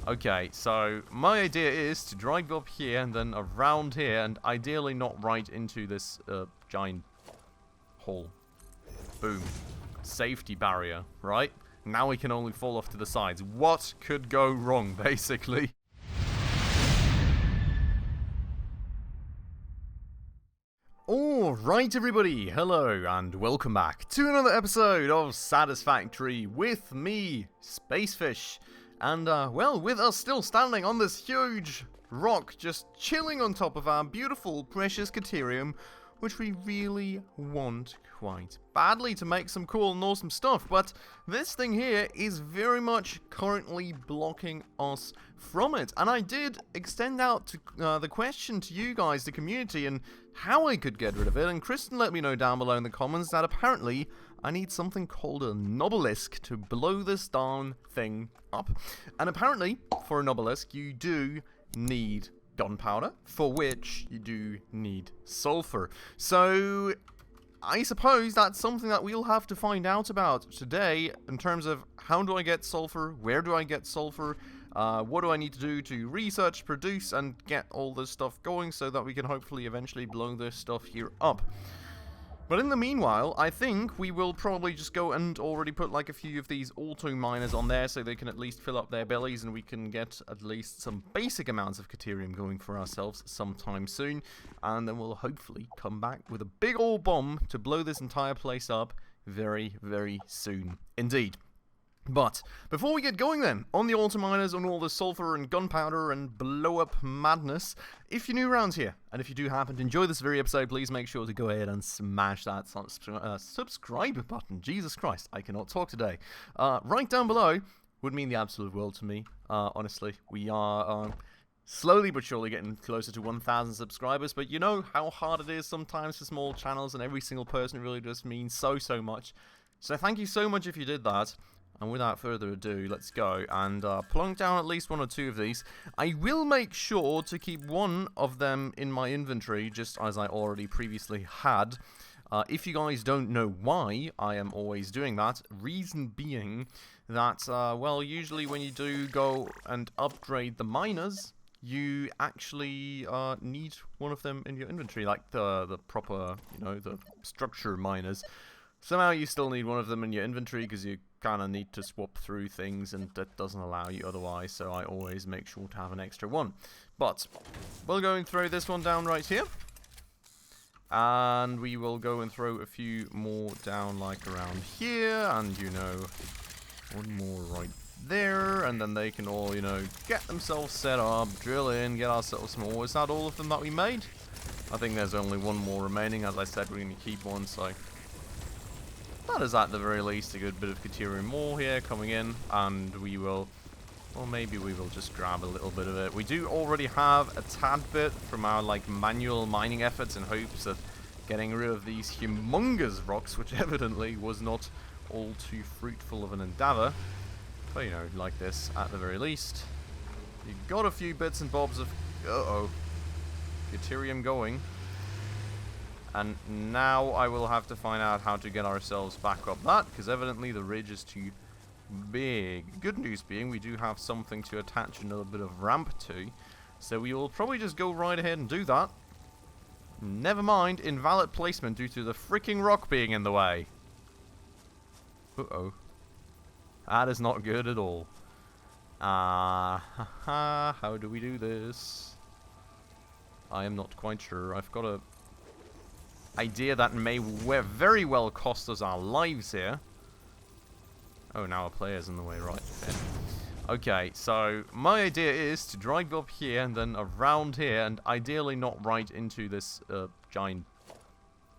Okay, so my idea is to drive up here and then around here, and ideally not right into this giant hole. Boom. Safety barrier, right? Now we can only fall off to the sides. What could go wrong, basically? Alright everybody, hello and welcome back to another episode of Satisfactory with me, Spacefish. And, well, with us still standing on this huge rock, just chilling on top of our beautiful, precious caterium, which we really want quite badly to make some cool and awesome stuff, but this thing here is very much currently blocking us from it. And I did extend out to, the question to you guys, the community, and how I could get rid of it, and Kristen let me know down below in the comments that apparently I need something called a nobelisk to blow this darn thing up. And apparently, for a nobelisk, you do need gunpowder, for which you do need sulfur. So I suppose that's something that we'll have to find out about today in terms of how do I get sulfur, where do I get sulfur, what do I need to do to research, produce, and get all this stuff going so that we can hopefully eventually blow this stuff here up. But in the meanwhile, I think we will probably just go and already put like a few of these auto miners on there so they can at least fill up their bellies and we can get at least some basic amounts of caterium going for ourselves sometime soon. And then we'll hopefully come back with a big old bomb to blow this entire place up very, very soon indeed. But before we get going then, on the auto miners, on all the sulfur and gunpowder and blow up madness, if you're new around here, and if you do happen to enjoy this very episode, please make sure to go ahead and smash that subscribe button. Jesus Christ, I cannot talk today. Right down below would mean the absolute world to me, honestly. We are slowly but surely getting closer to 1,000 subscribers, but you know how hard it is sometimes for small channels, and every single person really does mean so much. So thank you so much if you did that. And without further ado, let's go and plunk down at least one or two of these. I will make sure to keep one of them in my inventory, just as I already previously had. If you guys don't know why I am always doing that, reason being that, well, usually when you do go and upgrade the miners, you actually need one of them in your inventory, like the proper, you know, the structure miners. Somehow you still need one of them in your inventory because you kind of need to swap through things and that doesn't allow you otherwise, so I always make sure to have an extra one. But we'll go and throw this one down right here. And we will go and throw a few more down like around here, and you know, one more right there, and then they can all, you know, get themselves set up, drill in, get ourselves some ore. Is that all of them that we made? I think there's only one more remaining. As I said, we're going to keep one, so that is at the very least a good bit of caterium ore here coming in, and we will, well, maybe we will just grab a little bit of it. We do already have a tad bit from our like manual mining efforts in hopes of getting rid of these humongous rocks, which evidently was not all too fruitful of an endeavor. But you know, like this at the very least. You got a few bits and bobs of caterium going. And now I will have to find out how to get ourselves back up that, because evidently the ridge is too big. Good news being we do have something to attach another bit of ramp to, so we will probably just go right ahead and do that. Never mind invalid placement due to the freaking rock being in the way. Uh-oh. That is not good at all. How do we do this? I am not quite sure. I've got a idea that may very well cost us our lives here. Oh, now a player's in the way, right. Okay, so my idea is to drive up here and then around here, and ideally not right into this giant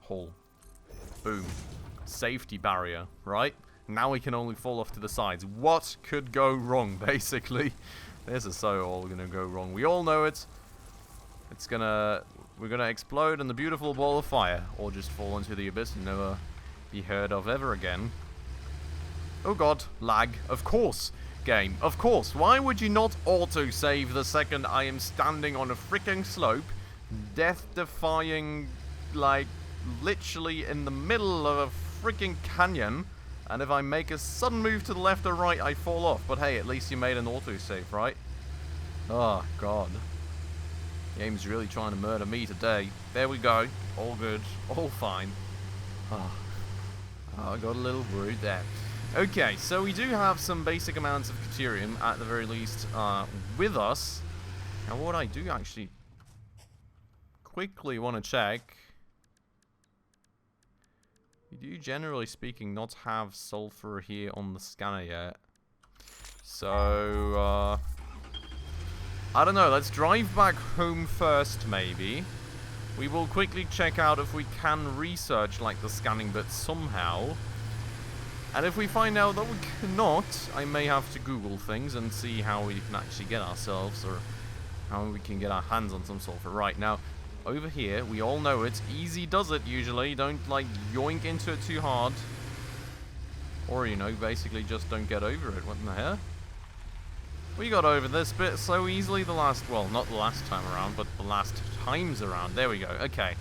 hole. Boom. Safety barrier, right? Now we can only fall off to the sides. What could go wrong, basically? This is so all gonna go wrong. We all know it. We're gonna explode in the beautiful ball of fire, or just fall into the abyss and never be heard of ever again. Oh god, lag. Of course, game. Of course. Why would you not auto-save the second I am standing on a freaking slope, death-defying, like, literally in the middle of a freaking canyon, and if I make a sudden move to the left or right, I fall off. But hey, at least you made an autosave, right? Oh, God. Game's really trying to murder me today. There we go. All good. All fine. Oh, I got a little worried there. Okay, so we do have some basic amounts of caterium, at the very least, with us. Now, what I do actually quickly want to check... We do, generally speaking, not have sulfur here on the scanner yet. So, I don't know, let's drive back home first, maybe. We will quickly check out if we can research, like, the scanning bit somehow. And if we find out that we cannot, I may have to Google things and see how we can actually get ourselves, or how we can get our hands on some sulfur. Right, now... Over here, we all know it. Easy does it, usually. Don't, like, yoink into it too hard. Or, you know, basically just don't get over it. What in the hell? We got over this bit so easily the last... Well, not the last time around, but the last times around. There we go. Okay.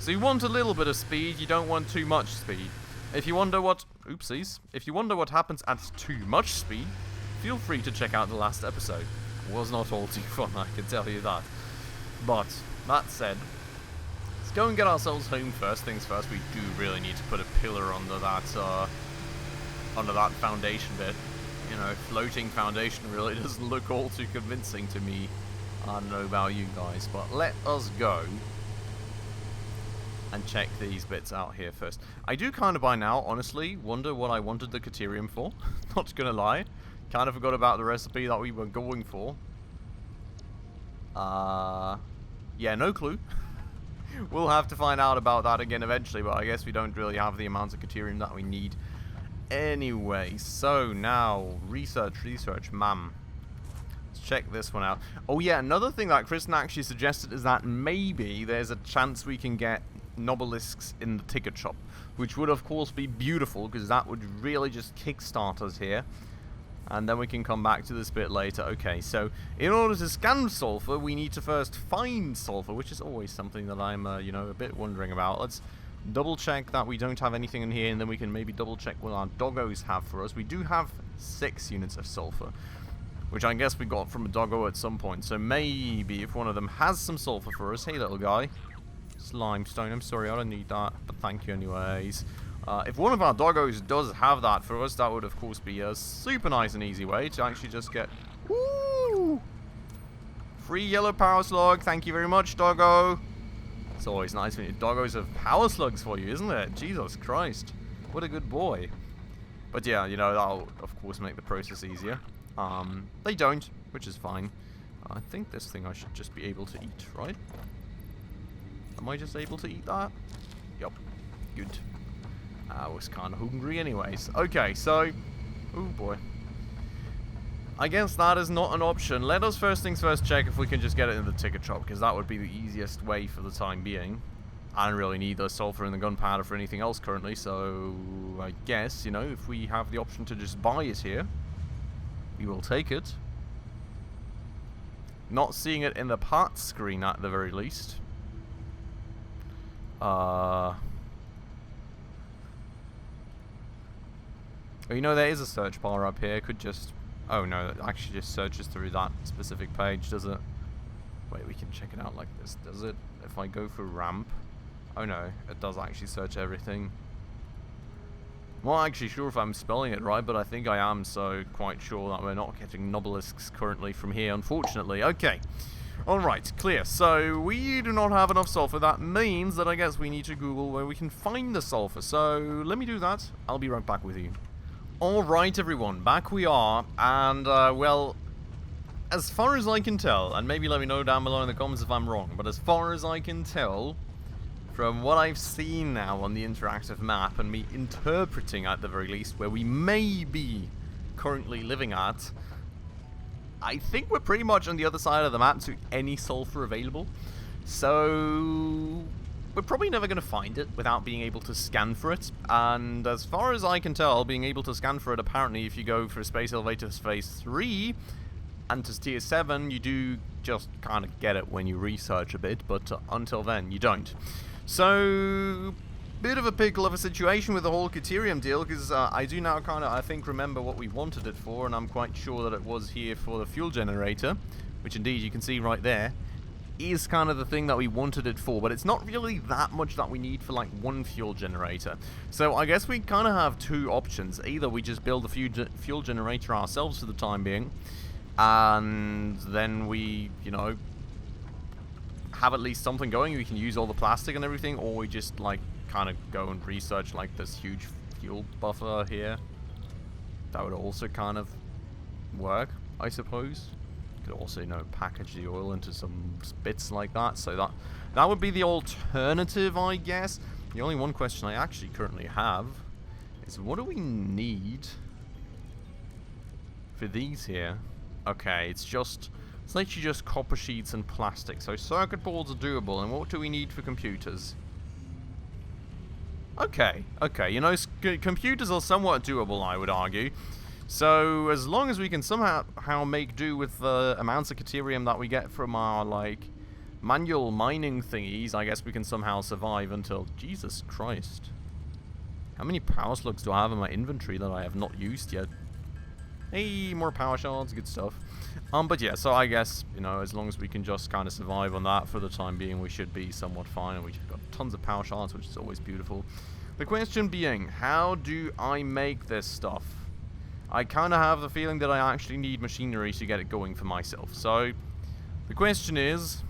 So you want a little bit of speed. You don't want too much speed. If you wonder what... Oopsies. If you wonder what happens at too much speed, feel free to check out the last episode. It was not all too fun, I can tell you that. But... That said, let's go and get ourselves home first. Things first, we do really need to put a pillar under that foundation bit. You know, floating foundation really doesn't look all too convincing to me. I don't know about you guys, but let us go and check these bits out here first. I do kind of by now, honestly, wonder what I wanted the caterium for. Not gonna lie. Kind of forgot about the recipe that we were going for. Yeah, no clue. We'll have to find out about that again eventually, but I guess we don't really have the amounts of caterium that we need. Anyway, so now, research, ma'am. Let's check this one out. Oh yeah, another thing that Kristen actually suggested is that maybe there's a chance we can get nobelisks in the ticket shop, which would of course be beautiful, because that would really just kickstart us here. And then we can come back to this bit later. Okay, so in order to scan sulfur, we need to first find sulfur, which is always something that I'm, you know, a bit wondering about. Let's double check that we don't have anything in here, and then we can maybe double check what our doggos have for us. We do have 6 units of sulfur, which I guess we got from a doggo at some point. So maybe if one of them has some sulfur for us. Hey, little guy. It's limestone. I'm sorry, I don't need that, but thank you anyways. If one of our doggos does have that for us, that would of course be a super nice and easy way to actually just get... Woo! Free yellow power slug, thank you very much, doggo. It's always nice when your doggos have power slugs for you, isn't it? Jesus Christ. What a good boy. But yeah, you know, that'll of course make the process easier. They don't, which is fine. I think this thing I should just be able to eat, right? Am I just able to eat that? Yup. Good. I was kind of hungry anyways. Okay, so... Oh boy. I guess that is not an option. Let us first things first check if we can just get it in the ticket shop, because that would be the easiest way for the time being. I don't really need the sulfur and the gunpowder for anything else currently, so I guess, you know, if we have the option to just buy it here, we will take it. Not seeing it in the parts screen at the very least. You know, there is a search bar up here. Could just... Oh no, it actually just searches through that specific page, does it? Wait, we can check it out like this, does it? If I go for ramp... Oh no, it does actually search everything. I'm not actually sure if I'm spelling it right, but I think I am, so quite sure that we're not getting nobelisks currently from here, unfortunately. Okay. Alright, clear. So, we do not have enough sulfur. That means that I guess we need to Google where we can find the sulfur. So, let me do that. I'll be right back with you. Alright everyone, back we are, and well, as far as I can tell, and maybe let me know down below in the comments if I'm wrong, but as far as I can tell, from what I've seen now on the interactive map, and me interpreting at the very least, where we may be currently living at, I think we're pretty much on the other side of the map to any sulfur available, so... We're probably never going to find it without being able to scan for it, and as far as I can tell, being able to scan for it, apparently if you go for Space Elevator Phase 3 and to Tier 7, you do just kind of get it when you research a bit, but until then, you don't. So, bit of a pickle of a situation with the whole caterium deal, because I do now kind of, I think, remember what we wanted it for, and I'm quite sure that it was here for the fuel generator, which indeed you can see right there, is kind of the thing that we wanted it for, but it's not really that much that we need for like one fuel generator. So I guess we kind of have two options. Either we just build a fuel generator ourselves for the time being, and then we, you know, have at least something going. We can use all the plastic and everything, or we just like kind of go and research like this huge fuel buffer here. That would also kind of work, I suppose. Could also, you know, package the oil into some bits like that. So that would be the alternative, I guess. The only one question I actually currently have is, what do we need for these here? Okay, it's literally just copper sheets and plastic. So circuit boards are doable. And what do we need for computers? Okay, you know, computers are somewhat doable, I would argue. So as long as we can somehow make do with the amounts of caterium that we get from our, like, manual mining thingies, I guess we can somehow survive until... Jesus Christ. How many power slugs do I have in my inventory that I have not used yet? Hey, more power shards, good stuff. But yeah, so I guess, you know, as long as we can just kind of survive on that for the time being, we should be somewhat fine. And we've got tons of power shards, which is always beautiful. The question being, how do I make this stuff? I kind of have the feeling that I actually need machinery to get it going for myself. So, the question is,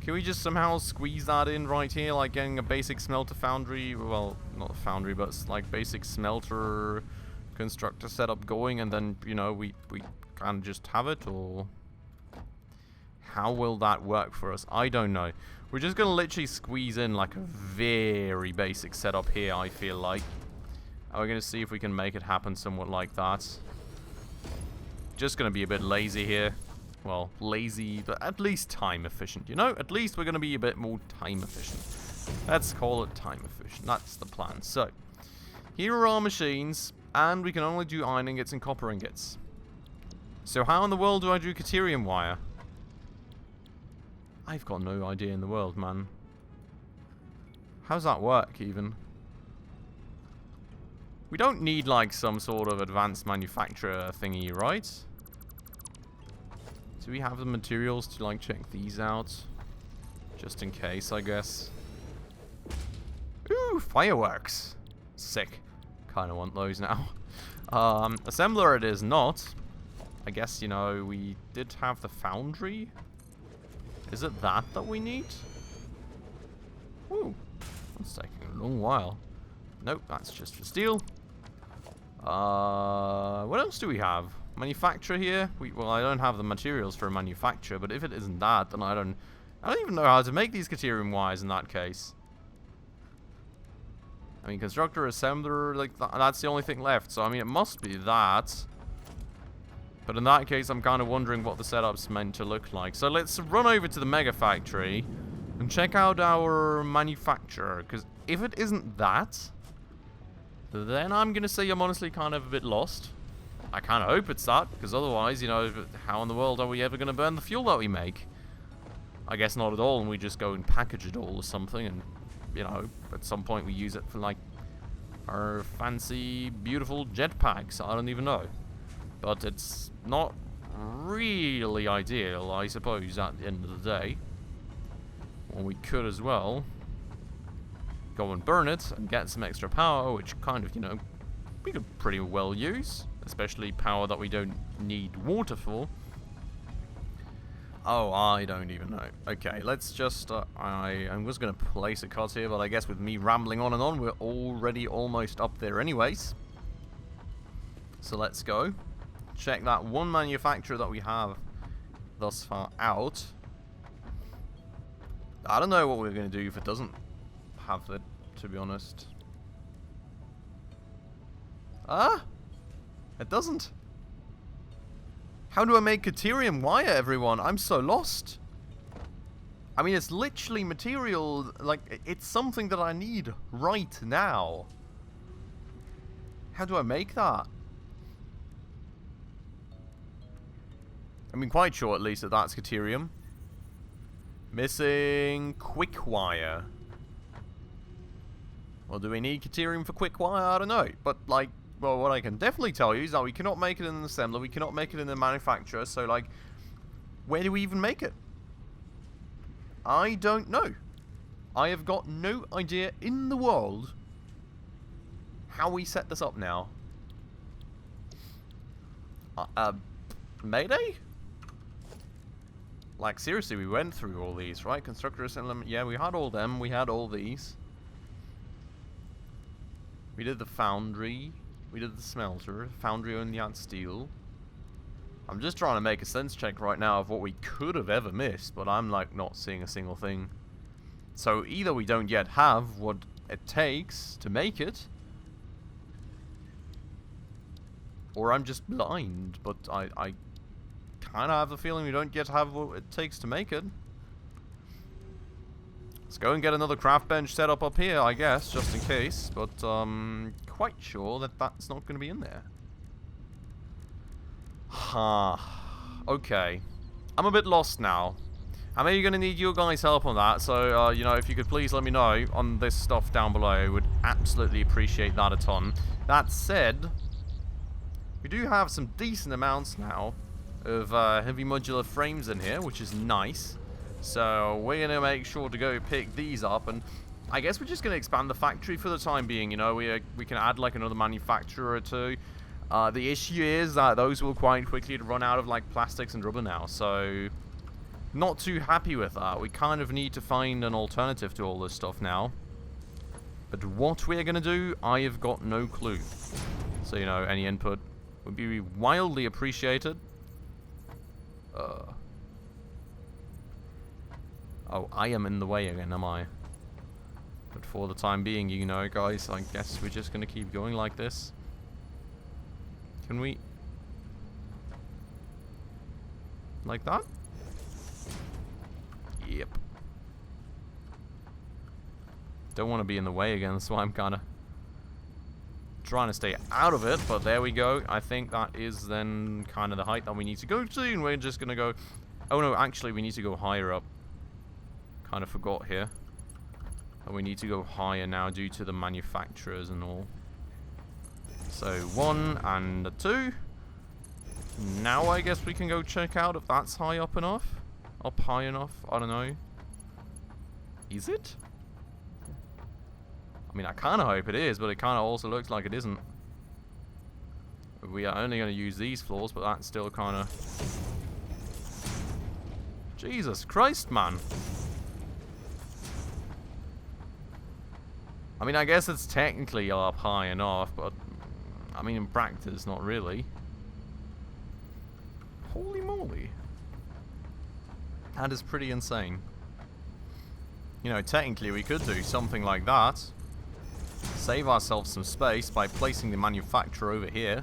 can we just somehow squeeze that in right here, like getting a basic smelter foundry, well, not a foundry, but like basic smelter constructor setup going, and then, you know, we can just have it, or how will that work for us? I don't know. We're just going to literally squeeze in like a very basic setup here, I feel like. We're going to see if we can make it happen somewhat like that. Just going to be a bit lazy here. Well, lazy, but at least time efficient, you know? At least we're going to be a bit more time efficient. Let's call it time efficient. That's the plan. So, here are our machines, and we can only do iron ingots and copper ingots. So how in the world do I do caterium wire? I've got no idea in the world, man. How's that work, even? We don't need, like, some sort of advanced manufacturer thingy, right? Do we have the materials to, like, check these out? Just in case, I guess. Ooh, fireworks. Sick. Kind of want those now. Assembler it is not. I guess, you know, we did have the foundry. Is it that we need? Ooh, that's taking a long while. Nope, that's just for steel. What else do we have? Manufacturer here? Well, I don't have the materials for a manufacturer, but if it isn't that, then I don't even know how to make these caterium wires in that case. I mean, constructor, assembler, like, that's the only thing left. So, I mean, it must be that. But in that case, I'm kind of wondering what the setup's meant to look like. So, let's run over to the Megafactory and check out our manufacturer. Because if it isn't that, then I'm going to say I'm honestly kind of a bit lost. I kind of hope it's that, because otherwise, you know, how in the world are we ever going to burn the fuel that we make? I guess not at all, and we just go and package it all or something, and, you know, at some point we use it for, like, our fancy, beautiful jetpacks. I don't even know. But it's not really ideal, I suppose, at the end of the day. Well, we could as well go and burn it and get some extra power, which kind of, you know, we could pretty well use. Especially power that we don't need water for. Oh, I don't even know. Okay, let's just, I was going to place a cut here, but I guess with me rambling on and on, we're already almost up there anyways. So let's go. Check that one manufacturer that we have thus far out. I don't know what we're going to do if it doesn't have it, to be honest. It doesn't. How do I make caterium wire, everyone? I'm so lost. I mean, it's literally material, like, it's something that I need right now. How do I make that? I mean, quite sure at least that that's caterium. Missing quick wire. Well, do we need caterium for quick wire? I don't know. But, like, well, what I can definitely tell you is that we cannot make it in an assembler, we cannot make it in a manufacturer, so, like, where do we even make it? I don't know. I have got no idea in the world how we set this up now. Mayday? Like, seriously, we went through all these, right? Constructor assembly, yeah, we had all them, we had all these. We did the foundry, we did the smelter, foundry only had steel. I'm just trying to make a sense check right now of what we could have ever missed, but I'm, like, not seeing a single thing. So either we don't yet have what it takes to make it, or I'm just blind, but I kind of have the feeling we don't yet have what it takes to make it. Let's go and get another craft bench set up here, I guess, just in case, but quite sure that that's not going to be in there. Okay. I'm a bit lost now. I'm maybe going to need your guys' help on that, so, you know, if you could please let me know on this stuff down below, I would absolutely appreciate that a ton. That said, we do have some decent amounts now of heavy modular frames in here, which is nice. So we're going to make sure to go pick these up, and I guess we're just going to expand the factory for the time being, you know, we can add like another manufacturer or two. The issue is that those will quite quickly run out of like plastics and rubber now, so not too happy with that. We kind of need to find an alternative to all this stuff now. But what we're going to do, I have got no clue. So, you know, any input would be wildly appreciated. Oh, I am in the way again, am I? But for the time being, you know, guys, I guess we're just going to keep going like this. Can we? Like that? Yep. Don't want to be in the way again, so I'm kind of trying to stay out of it, but there we go. I think that is then kind of the height that we need to go to, and we're just going to go... Oh no, actually we need to go higher up. Kind of forgot here. And we need to go higher now due to the manufacturers and all. So 1 and 2. Now I guess we can go check out if that's high up enough. Up high enough, I don't know. Is it? I mean, I kind of hope it is, but it kind of also looks like it isn't. We are only going to use these floors, but that's still kind of... Jesus Christ, man. I mean, I guess it's technically up high enough, but... I mean, in practice, not really. Holy moly. That is pretty insane. You know, technically we could do something like that. Save ourselves some space by placing the manufacturer over here.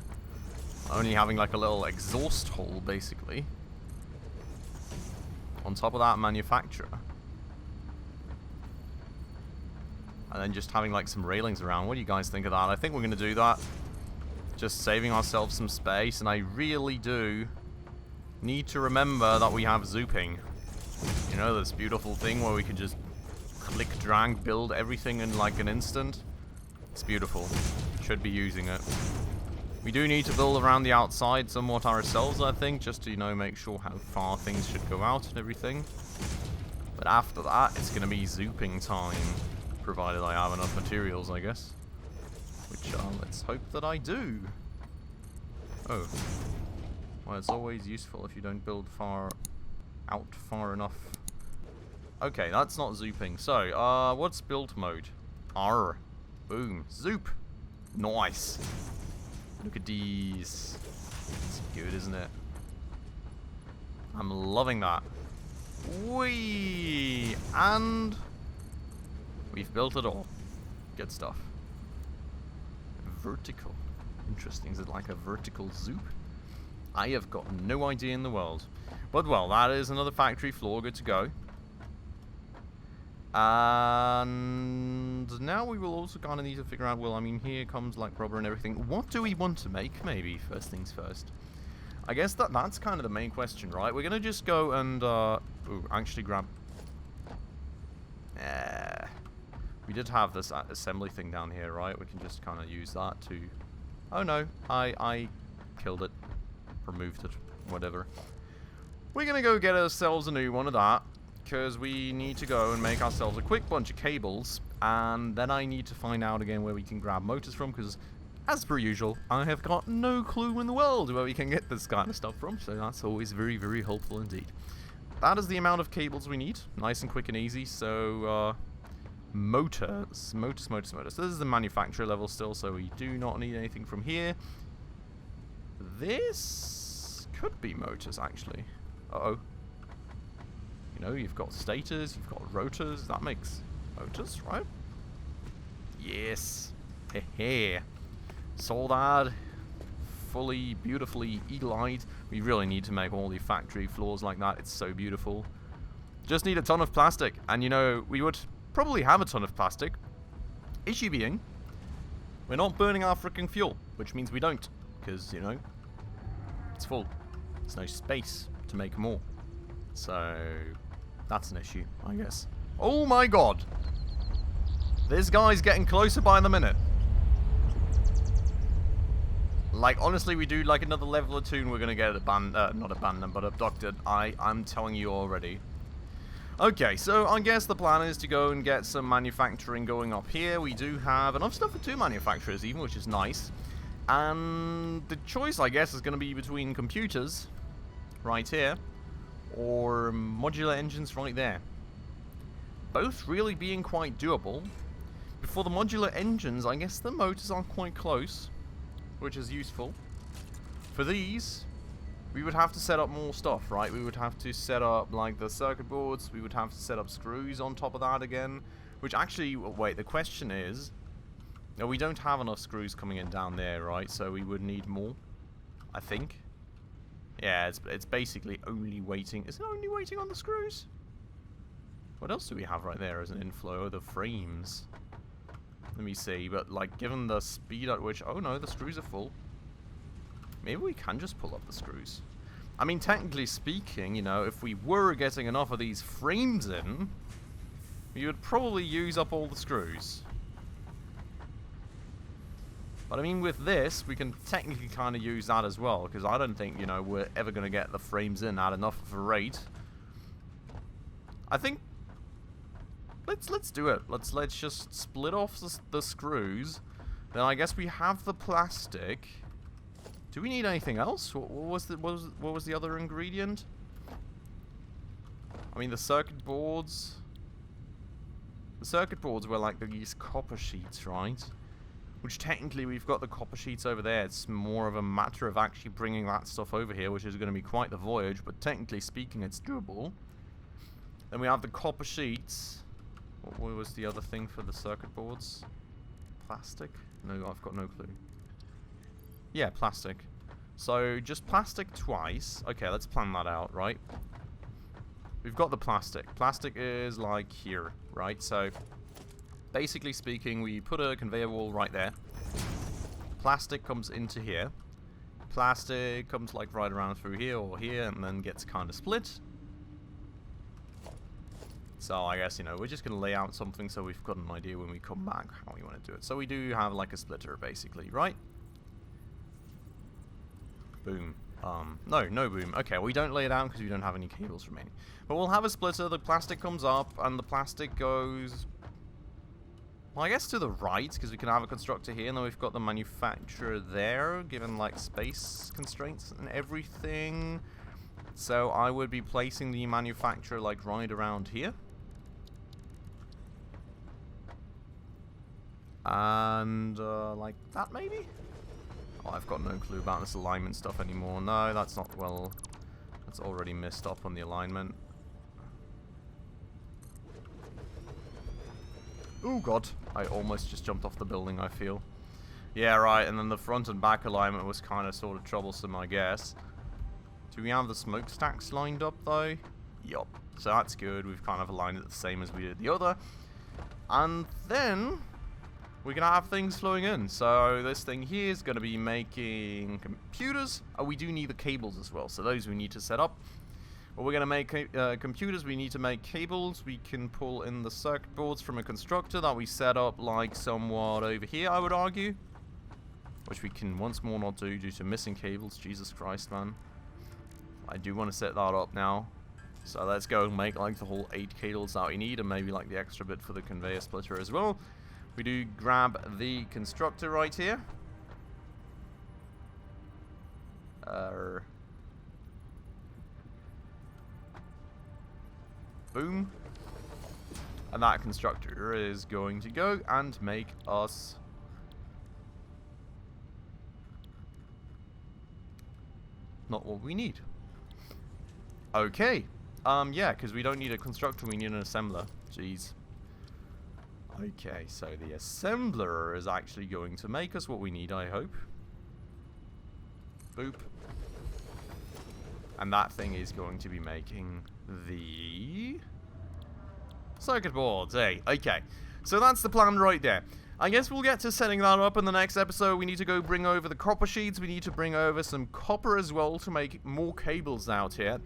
Only having like a little exhaust hole, basically. On top of that manufacturer. And then just having like some railings around. What do you guys think of that? I think we're going to do that. Just saving ourselves some space. And I really do need to remember that we have zooping. You know, this beautiful thing where we can just click, drag, build everything in like an instant. It's beautiful. Should be using it. We do need to build around the outside somewhat ourselves, I think, just to, you know, make sure how far things should go out and everything. But after that, it's going to be zooping time. Provided I have enough materials, I guess. Which, let's hope that I do. Oh. Well, it's always useful if you don't build far enough. Okay, that's not zooping. So, what's build mode? R. Boom. Zoop. Nice. Look at these. It's good, isn't it? I'm loving that. Whee! And we've built it all. Good stuff. Vertical. Interesting. Is it like a vertical zoop? I have got no idea in the world. But, well, that is another factory floor. Good to go. And now we will also kind of need to figure out, well, I mean, here comes like rubber and everything. What do we want to make, maybe, first things first? I guess that's kind of the main question, right? We're going to just go and, ooh, actually grab... We did have this assembly thing down here, right? We can just kind of use that to Oh no, I killed it. Removed it. Whatever. We're gonna go get ourselves a new one of that. Because we need to go and make ourselves a quick bunch of cables. And then I need to find out again where we can grab motors from. Because, as per usual, I have got no clue in the world where we can get this kind of stuff from. So that's always very, very helpful indeed. That is the amount of cables we need. Nice and quick and easy. So, motors. Motors. This is the manufacturer level still, so we do not need anything from here. This could be motors, actually. Uh-oh. You know, you've got stators, you've got rotors. That makes motors, right? Yes. Hehe. Soldad. Fully, beautifully eagle-eyed. We really need to make all the factory floors like that. It's so beautiful. Just need a ton of plastic. And, you know, we would probably have a ton of plastic. Issue being, we're not burning our freaking fuel. Which means we don't. Because, you know, it's full. There's no space to make more. So, that's an issue, I guess. Oh my god! This guy's getting closer by the minute. Like, honestly, we do like another level or two and we're gonna get not abandoned, but abducted. I'm telling you already. Okay, so I guess the plan is to go and get some manufacturing going up here. We do have enough stuff for 2 manufacturers even, which is nice. And the choice, I guess, is going to be between computers, right here, or modular engines right there. Both really being quite doable. Before the modular engines, I guess the motors are quite close, which is useful. For these, we would have to set up more stuff, right? We would have to set up, like, the circuit boards. We would have to set up screws on top of that again. Which actually, wait, the question is... No, we don't have enough screws coming in down there, right? So we would need more, I think. Yeah, it's basically only waiting. Is it only waiting on the screws? What else do we have right there as an inflow? The frames. Let me see, but like given the speed at which... Oh no, the screws are full. Maybe we can just pull up the screws. I mean, technically speaking, you know, if we were getting enough of these frames in, we would probably use up all the screws. But I mean, with this, we can technically kind of use that as well, because I don't think, you know, we're ever going to get the frames in at enough of a rate. I think... Let's do it. Let's just split off the screws. Then I guess we have the plastic. Do we need anything else? What was the other ingredient? I mean, the circuit boards. The circuit boards were like these copper sheets, right? Which technically we've got the copper sheets over there. It's more of a matter of actually bringing that stuff over here, which is going to be quite the voyage. But technically speaking, it's doable. Then we have the copper sheets. What was the other thing for the circuit boards? Plastic? No, I've got no clue. Yeah, plastic. So, just plastic twice. Okay, let's plan that out, right? We've got the plastic. Plastic is like here, right? So, basically speaking, we put a conveyor wall right there. Plastic comes into here. Plastic comes like right around through here or here and then gets kind of split. So I guess, you know, we're just going to lay out something so we've got an idea when we come back how we want to do it. So we do have like a splitter basically, right? Boom. No boom. Okay, we don't lay it out because we don't have any cables remaining. But we'll have a splitter, the plastic comes up, and the plastic goes... Well, I guess to the right, because we can have a constructor here, and then we've got the manufacturer there, given, like, space constraints and everything. So I would be placing the manufacturer, like, right around here. And, like that, maybe? Oh, I've got no clue about this alignment stuff anymore. No, that's not, well, that's already messed up on the alignment. Oh god, I almost just jumped off the building, I feel. Yeah, right, and then the front and back alignment was kind of sort of troublesome, I guess. Do we have the smokestacks lined up, though? Yup. So that's good, we've kind of aligned it the same as we did the other. And then... we're going to have things flowing in. So this thing here is going to be making computers. Oh, we do need the cables as well. So those we need to set up. But we're going to make computers. We need to make cables. We can pull in the circuit boards from a constructor that we set up like somewhat over here, I would argue. which we can once more not do due to missing cables. Jesus Christ, man. I do want to set that up now. So let's go and make like the whole 8 cables that we need, and maybe like the extra bit for the conveyor splitter as well. We do grab the constructor right here. Boom. And that constructor is going to go and make us not what we need. Okay. Yeah, because we don't need a constructor, we need an assembler. Jeez. Okay, so the assembler is actually going to make us what we need, I hope. Boop. And that thing is going to be making the circuit boards. Hey, okay. So that's the plan right there. I guess we'll get to setting that up in the next episode. We need to go bring over the copper sheets. We need to bring over some copper as well to make more cables out here.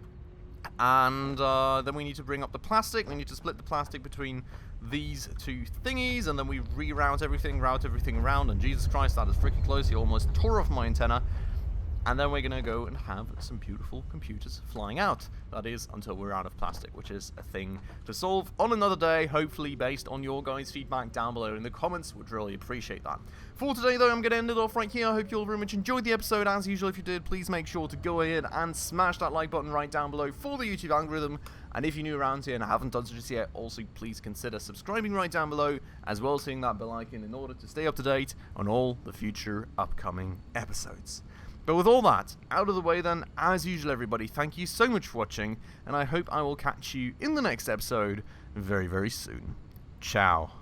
And then we need to bring up the plastic. We need to split the plastic between these 2 thingies, and then we route everything around. And Jesus Christ, that is freaking close. He almost tore off my antenna. And then we're going to go and have some beautiful computers flying out. That is, until we're out of plastic, which is a thing to solve on another day, hopefully based on your guys' feedback down below in the comments. Would really appreciate that. For today, though, I'm going to end it off right here. I hope you all very much enjoyed the episode. As usual, if you did, please make sure to go ahead and smash that like button right down below for the YouTube algorithm. And if you're new around here and haven't done so just yet, also please consider subscribing right down below, as well as hitting that bell icon in order to stay up to date on all the future upcoming episodes. But with all that out of the way then, as usual everybody, thank you so much for watching, and I hope I will catch you in the next episode very, very soon. Ciao.